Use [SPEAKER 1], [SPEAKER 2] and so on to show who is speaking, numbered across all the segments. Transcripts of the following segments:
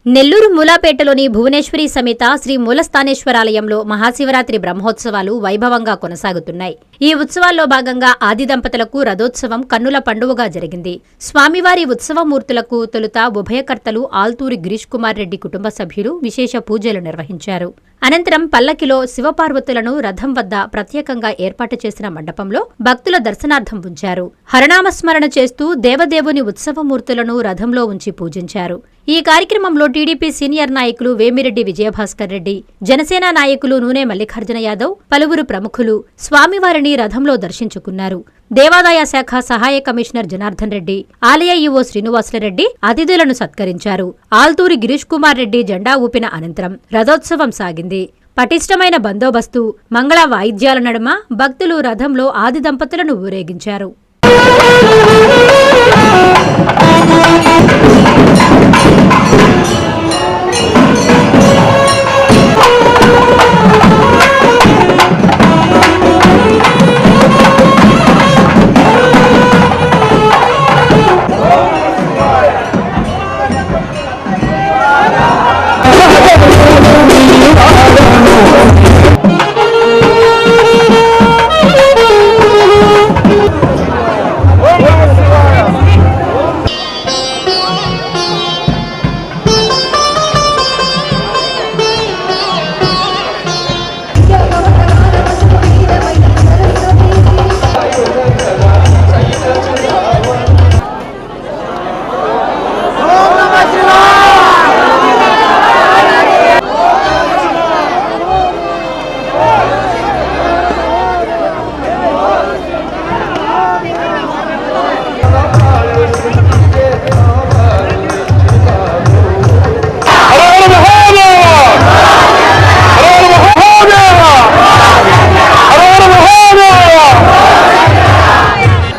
[SPEAKER 1] నెల్లూరు మూలాపేటలోని భువనేశ్వరి సమేత శ్రీ మూలస్థానేశ్వరాలయంలో మహాశివరాత్రి బ్రహ్మోత్సవాలు వైభవంగా కొనసాగుతున్నాయి. ఈ ఉత్సవాల్లో భాగంగా ఆది దంపతులకు రథోత్సవం కన్నుల పండువగా జరిగింది. స్వామివారి ఉత్సవమూర్తులకు తొలుత ఉభయకర్తలు ఆల్తూరి గిరీష్ కుమార్ రెడ్డి కుటుంబ సభ్యులు విశేష పూజలు నిర్వహించారు. అనంతరం పల్లకిలో శివపార్వతులను రథం వద్ద ప్రత్యేకంగా ఏర్పాటు చేసిన మండపంలో భక్తుల దర్శనార్థం ఉంచారు. హరనామస్మరణ చేస్తూ దేవదేవుని ఉత్సవమూర్తులను రథంలో ఉంచి పూజించారు. ఈ కార్యక్రమంలో టీడీపీ సీనియర్ నాయకులు వేమిరెడ్డి విజయభాస్కర్ రెడ్డి, జనసేన నాయకులు నూనె మల్లికార్జున యాదవ్, పలువురు ప్రముఖులు స్వామివారిని రథంలో దర్శించుకున్నారు. దేవాదాయ శాఖ సహాయ కమిషనర్ జనార్దన్ రెడ్డి, ఆలయ ఈవో శ్రీనివాసులరెడ్డి అతిథులను సత్కరించారు. ఆల్తూరి గిరీష్ కుమార్ రెడ్డి జెండా ఊపిన అనంతరం రథోత్సవం సాగింది. పటిష్టమైన బందోబస్తు, మంగళ వాయిద్యాల నడుమ భక్తులు రథంలో ఆది దంపతులను ఊరేగించారు.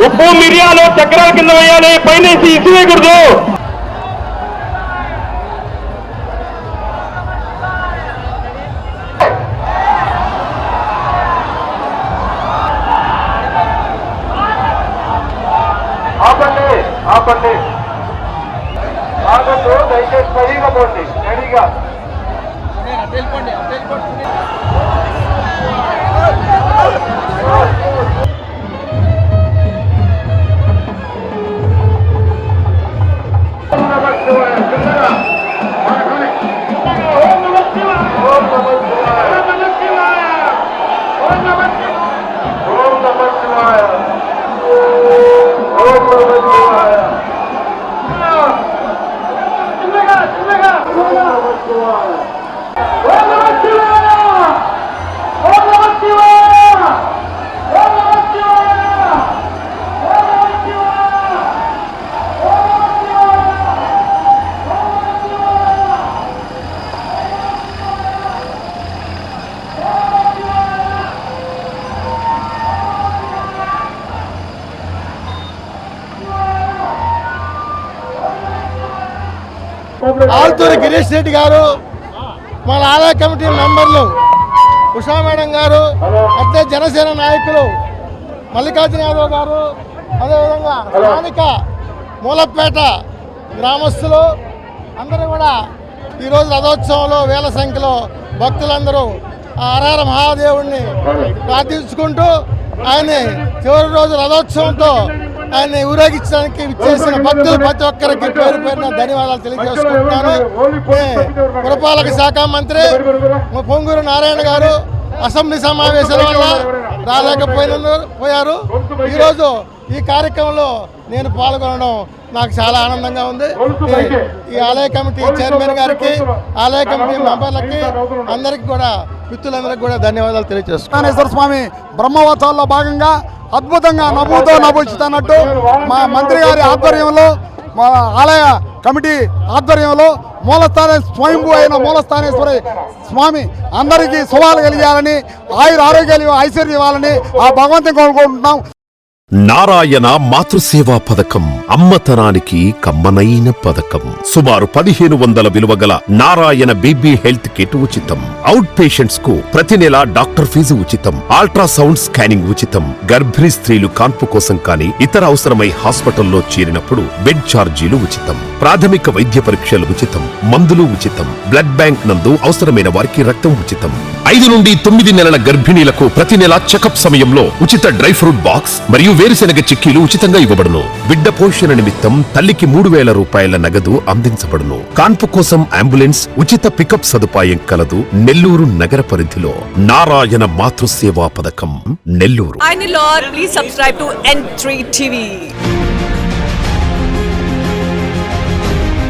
[SPEAKER 2] ఉప్పు మిరియాలు చక్రాల కింద వేయాలి, పైనేసి ఇసివేయకూడదు. ఆపండి ఆపండి, ఆగద్దు, దయచేసి సరిగా పోండి, రెడీగా.
[SPEAKER 3] ఆల్తూరి గిరీష్ రెడ్డి గారు, మన ఆలయ కమిటీ మెంబర్లు ఉషా మేడం గారు, అట్లే జనసేన నాయకులు మల్లికార్జున యాదవ్ గారు, అదేవిధంగా స్థానిక మూలపేట గ్రామస్తులు అందరూ కూడా ఈరోజు రథోత్సవంలో వేల సంఖ్యలో భక్తులందరూ హరహర మహాదేవుడిని ప్రార్థించుకుంటూ ఆయన్ని చివరి రోజు రథోత్సవంతో ఆయన్ని ఊరేగించడానికి విచ్చేసిన భక్తులు ప్రతి ఒక్కరికి పేరు పేరున ధన్యవాదాలు తెలియజేసుకుంటున్నాను. పురపాలక శాఖ మంత్రి పొంగూరు నారాయణ గారు అసెంబ్లీ సమావేశాల వల్ల రాలేకపోయారు. ఈరోజు ఈ కార్యక్రమంలో నేను పాల్గొనడం నాకు చాలా ఆనందంగా ఉంది. ఈ ఆలయ కమిటీ చైర్మన్ గారికి, ఆలయ కమిటీ మెంబర్లకి, అందరికీ కూడా మిత్రులందరికీ కూడా ధన్యవాదాలు తెలియజేస్తున్నాను.
[SPEAKER 4] స్వామి బ్రహ్మోత్సవాల్లో భాగంగా అద్భుతంగా నవ్వుతో నవ్వుచుతున్నట్టు మా మంత్రి గారి ఆధ్వర్యంలో, మా ఆలయ కమిటీ ఆధ్వర్యంలో స్వయంభూ అయిన మూలస్థానేశ్వరి స్వామి అందరికీ శుభాలు కలిగాలని, ఆయుర ఆరోగ్యాలు ఐశ్వర్యం ఇవ్వాలని ఆ భగవంతుని కోరుకుంటున్నాం.
[SPEAKER 5] నారాయణ మాతృసేవా పథకం అమ్మతనానికి కమ్మనైన పథకం. సుమారు 1500 విలువగల నారాయణ బీబీ హెల్త్ కిట్ ఉచితం. అవుట్ పేషెంట్స్ కు ప్రతి నెల డాక్టర్ ఫీజు ఉచితం. అల్ట్రాసౌండ్ స్కానింగ్ ఉచితం. గర్భిణీ స్త్రీలు కాన్పు కోసం కానీ ఇతర అవసరమై హాస్పిటల్లో చేరినప్పుడు బెడ్ ఛార్జీలు ఉచితం. ప్రాథమిక వైద్య పరీక్షలు ఉచితం. మందులు ఉచితం. బ్లడ్ బ్యాంక్ నందు అవసరమైన వారికి రక్తం ఉచితం. 5 నుండి 9 నెలల గర్భిణీలకు ప్రతి నెల చెకప్ సమయంలో ఉచిత డ్రై ఫ్రూట్ బాక్స్ మరియు వేరుశెనగ చిక్కీలు ఉచితంగా ఇవ్వబడును. బిడ్డ పోషణ నిమిత్తం తల్లికి 3000 రూపాయల నగదు అందించబడును. కాన్పు కోసం అంబులెన్స్ ఉచిత పికప్ సదుపాయం కలదు. నెల్లూరు నగర పరిధిలో నారాయణ మాతృసేవా పథకం Nellore.
[SPEAKER 6] Hi Nilor, please subscribe to N3 TV.